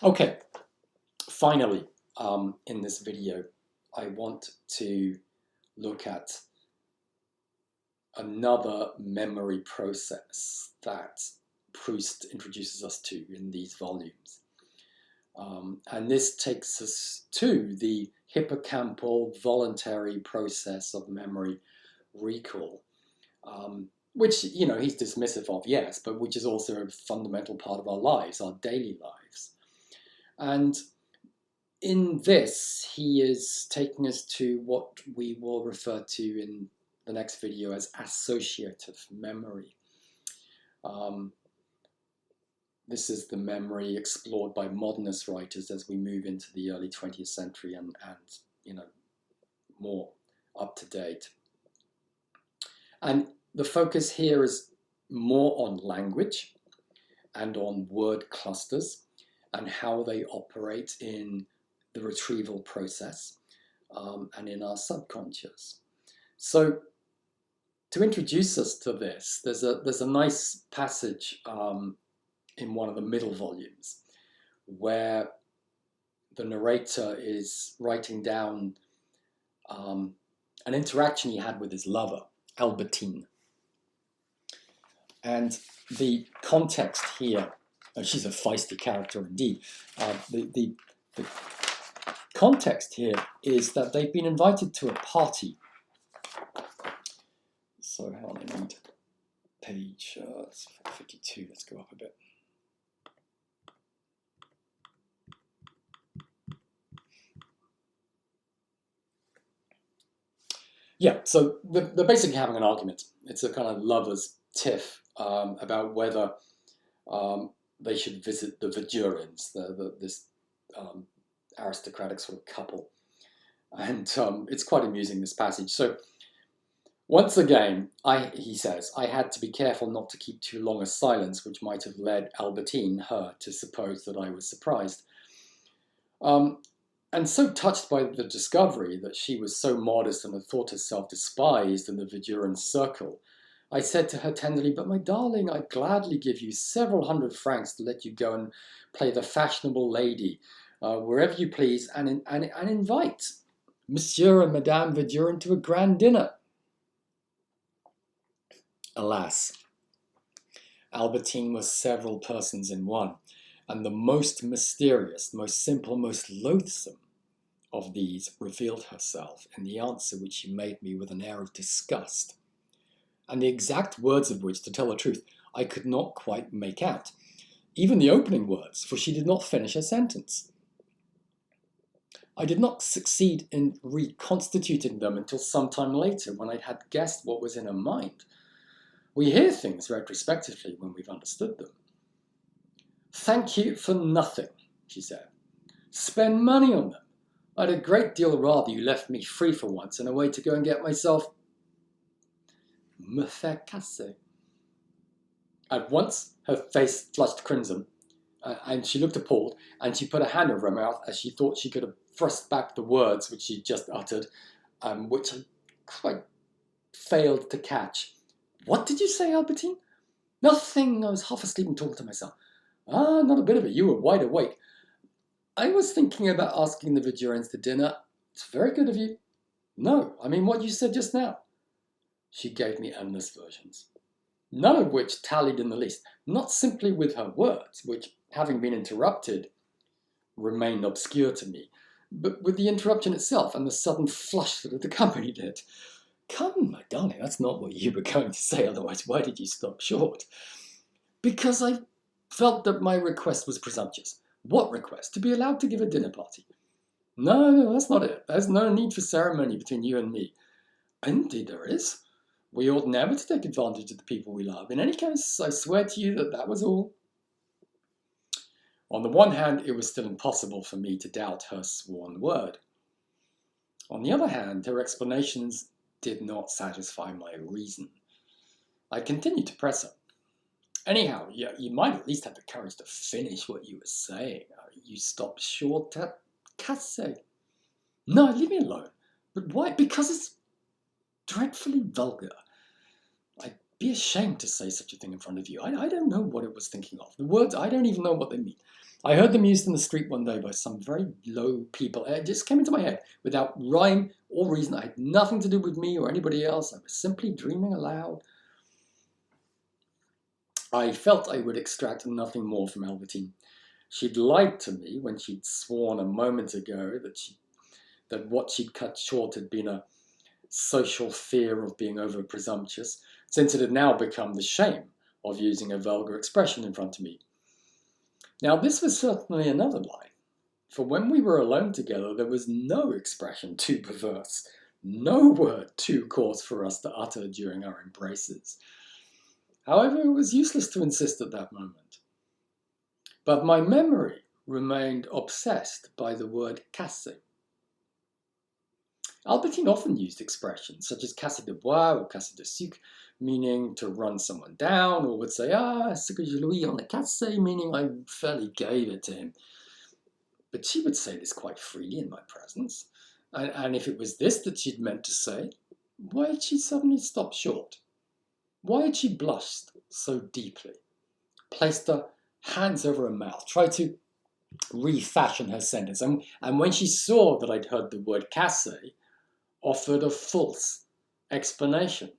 A: Okay, finally, in this video, I want to look at another memory process that Proust introduces us to in these volumes. And this takes us to the hippocampal voluntary process of memory recall, which, you know, he's dismissive of, yes, but which is also a fundamental part of our lives, our daily lives. And in this, he is taking us to what we will refer to in the next video as associative memory. This is the memory explored by modernist writers as we move into the early 20th century and you know, more up to date. And the focus here is more on language and on word clusters and how they operate in the retrieval process and in our subconscious. So to introduce us to this, there's a nice passage in one of the middle volumes where the narrator is writing down an interaction he had with his lover, Albertine. And the context here, she's a feisty character indeed. The context here is that they've been invited to a party. So hang on, I need page 52, let's go up a bit. Yeah, so they're basically having an argument. It's a kind of lover's tiff about whether they should visit the Vigurins, this aristocratic sort of couple. And it's quite amusing, this passage. So once again, he says, I had to be careful not to keep too long a silence, which might have led Albertine, her, to suppose that I was surprised. And so touched by the discovery that she was so modest and had thought herself despised in the Viduran circle, I said to her tenderly, but my darling, I'd gladly give you several hundred francs to let you go and play the fashionable lady, wherever you please, and invite Monsieur and Madame Viduran to a grand dinner. Alas, Albertine was several persons in one, and the most mysterious, most simple, most loathsome of these revealed herself in the answer which she made me with an air of disgust, and the exact words of which, to tell the truth, I could not quite make out, even the opening words, for she did not finish her sentence. I did not succeed in reconstituting them until some time later, when I had guessed what was in her mind. We hear things retrospectively when we've understood them. Thank you for nothing, she said. Spend money on them. I'd a great deal rather you left me free for once and a way to go and get myself me faire casser. At once her face flushed crimson, and she looked appalled, and she put a hand over her mouth as she thought she could have thrust back the words which she just uttered, which I quite failed to catch. What did you say, Albertine? Nothing. I was half asleep and talking to myself. Ah, not a bit of it. You were wide awake. I was thinking about asking the Vigurians to dinner. It's very good of you. No, I mean what you said just now. She gave me endless versions, none of which tallied in the least, not simply with her words, which, having been interrupted, remained obscure to me, but with the interruption itself and the sudden flush that had accompanied it. Come, my darling, that's not what you were going to say, otherwise why did you stop short? Because I felt that my request was presumptuous. What request? To be allowed to give a dinner party. No, that's not it. There's no need for ceremony between you and me. Indeed there is. We ought never to take advantage of the people we love. In any case, I swear to you that that was all. On the one hand, it was still impossible for me to doubt her sworn word. On the other hand, her explanations did not satisfy my reason. I continued to press her. Anyhow, you might at least have the courage to finish what you were saying. You stopped short at casse. No, leave me alone. But why? Because it's dreadfully vulgar. I'd be ashamed to say such a thing in front of you. I don't know what it was thinking of. The words, I don't even know what they mean. I heard them used in the street one day by some very low people. It just came into my head without rhyme or reason. It had nothing to do with me or anybody else. I was simply dreaming aloud. I felt I would extract nothing more from Albertine. She'd lied to me when she'd sworn a moment ago that what she'd cut short had been a social fear of being over presumptuous, since it had now become the shame of using a vulgar expression in front of me. Now, this was certainly another lie, for when we were alone together, there was no expression too perverse, no word too coarse for us to utter during our embraces. However, it was useless to insist at that moment. But my memory remained obsessed by the word casse. Albertine often used expressions such as casse de bois or casse de sucre, meaning to run someone down, or would say, ce que je lui en ai cassé, meaning I fairly gave it to him. But she would say this quite freely in my presence. And if it was this that she'd meant to say, why had she suddenly stopped short? Why had she blushed so deeply, placed her hands over her mouth, tried to refashion her sentence, and when she saw that I'd heard the word casse, offered a false explanation?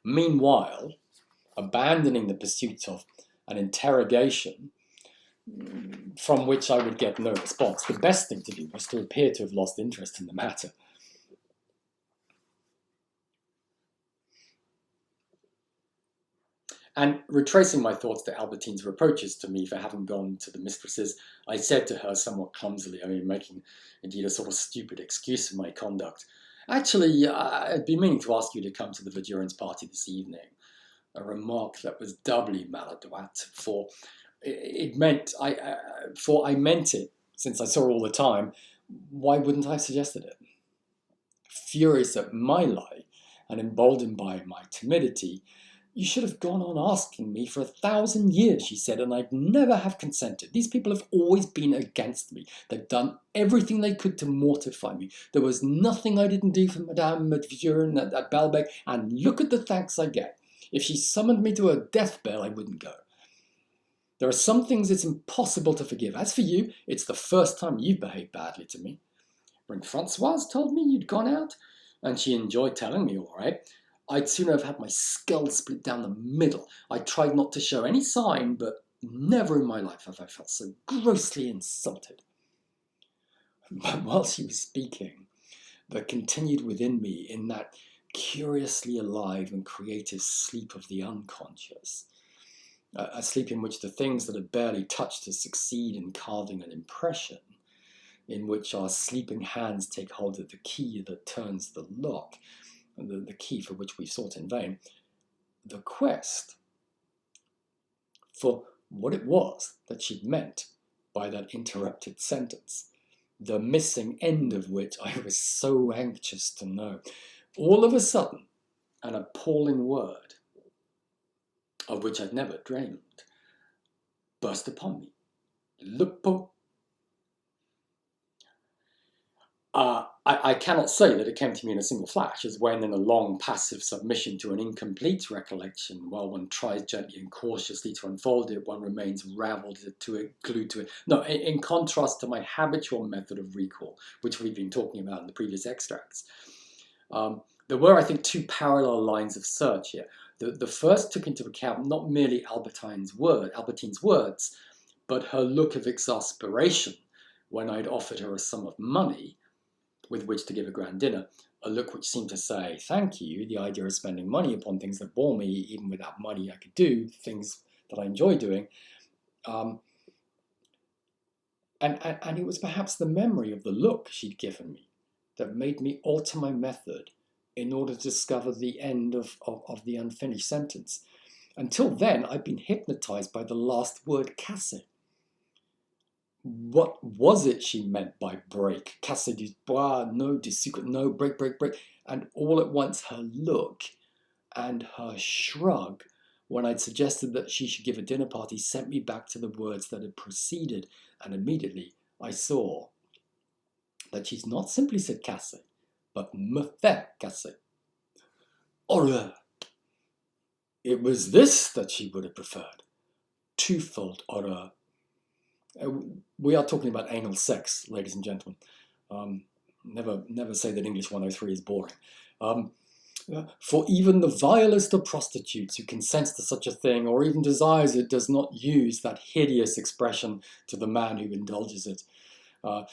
A: Meanwhile, abandoning the pursuit of an interrogation from which I would get no response, the best thing to do was to appear to have lost interest in the matter. And retracing my thoughts to Albertine's reproaches to me for having gone to the mistresses, I said to her somewhat clumsily, making indeed a sort of stupid excuse for my conduct, actually, I'd been meaning to ask you to come to the Vigurians' party this evening. A remark that was doubly maladroit, for I meant it, since I saw it all the time. Why wouldn't I have suggested it? Furious at my lie, and emboldened by my timidity, you should have gone on asking me for 1,000 years, she said, and I'd never have consented. These people have always been against me. They've done everything they could to mortify me. There was nothing I didn't do for Madame Vigurian at Balbec, and look at the thanks I get. If she summoned me to her deathbed, I wouldn't go. There are some things it's impossible to forgive. As for you, it's the first time you've behaved badly to me. When Françoise told me you'd gone out, and she enjoyed telling me, all right, I'd sooner have had my skull split down the middle. I tried not to show any sign, but never in my life have I felt so grossly insulted. But while she was speaking, there continued within me, in that curiously alive and creative sleep of the unconscious, a sleep in which the things that are barely touched to succeed in carving an impression, in which our sleeping hands take hold of the key that turns the lock, the key for which we sought in vain, the quest for what it was that she'd meant by that interrupted sentence, the missing end of which I was so anxious to know. All of a sudden, an appalling word, of which I'd never dreamed, burst upon me. Le pot. I cannot say that it came to me in a single flash, as when in a long passive submission to an incomplete recollection, while one tries gently and cautiously to unfold it, one remains raveled to it, glued to it. No, in contrast to my habitual method of recall, which we've been talking about in the previous extracts. There were, I think, two parallel lines of search here. The first took into account not merely Albertine's words, but her look of exasperation when I'd offered her a sum of money with which to give a grand dinner, a look which seemed to say, thank you, the idea of spending money upon things that bore me, even without money I could do, things that I enjoy doing. And it was perhaps the memory of the look she'd given me that made me alter my method in order to discover the end of the unfinished sentence. Until then, I'd been hypnotized by the last word, casse. What was it she meant by break? Casse du bois, no, du sucre, no, break, break, break. And all at once her look and her shrug when I'd suggested that she should give a dinner party sent me back to the words that had preceded, and immediately I saw that she's not simply said casse, but me fait casser. Horreur! It was this that she would have preferred. Twofold horror. We are talking about anal sex, ladies and gentlemen. Never say that English 103 is boring. For even the vilest of prostitutes who consents to such a thing, or even desires it, does not use that hideous expression to the man who indulges it.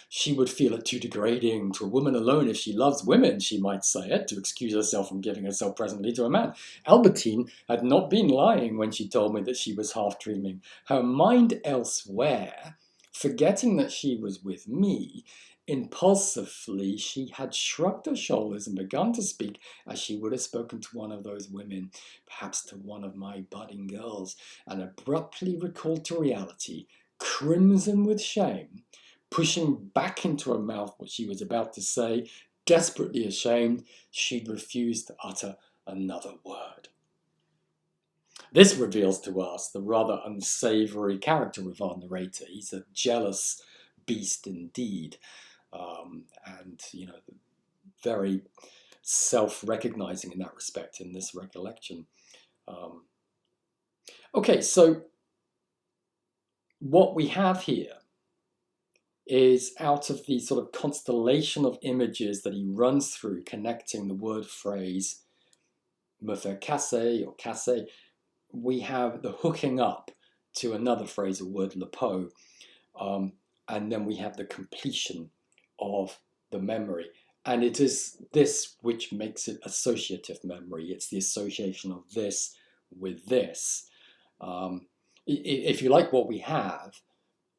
A: She would feel it too degrading to a woman alone if she loves women, she might say it, to excuse herself from giving herself presently to a man. Albertine had not been lying when she told me that she was half dreaming. Her mind elsewhere, forgetting that she was with me, impulsively she had shrugged her shoulders and begun to speak as she would have spoken to one of those women, perhaps to one of my budding girls, and abruptly recalled to reality, crimson with shame, pushing back into her mouth what she was about to say, desperately ashamed, she'd refused to utter another word. This reveals to us the rather unsavory character of our narrator. He's a jealous beast indeed, and very self-recognizing in that respect in this recollection. Okay, so what we have here is out of the sort of constellation of images that he runs through, connecting the word phrase me faire casser or casse, we have the hooking up to another phrase, a word le pot, and then we have the completion of the memory. And it is this which makes it associative memory. It's the association of this with this. If you like, what we have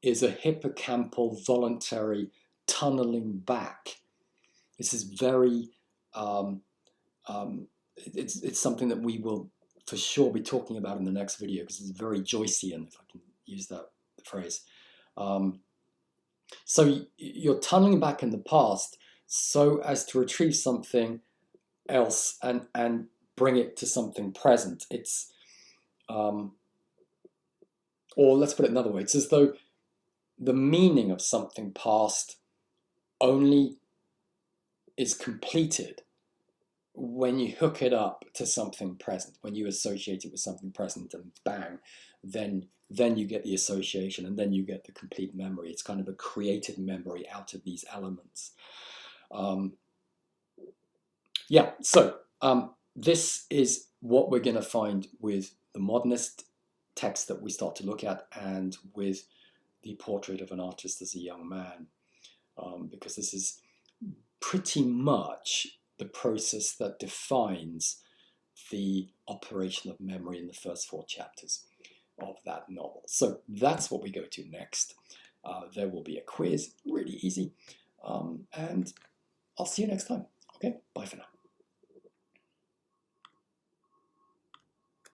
A: is a hippocampal voluntary tunneling back. This is very, it's something that we will for sure be talking about in the next video, because it's very Joycean, if I can use that phrase. So you're tunneling back in the past so as to retrieve something else and bring it to something present. It's, or let's put it another way, it's as though the meaning of something past only is completed when you hook it up to something present, when you associate it with something present, and bang, then you get the association, and then you get the complete memory. It's kind of a created memory out of these elements. So this is what we're going to find with the modernist text that we start to look at, and with the portrait of an artist as a young man, because this is pretty much the process that defines the operation of memory in the first 4 chapters of that novel. So that's what we go to next. There will be a quiz, really easy, and I'll see you next time. Okay, bye for now.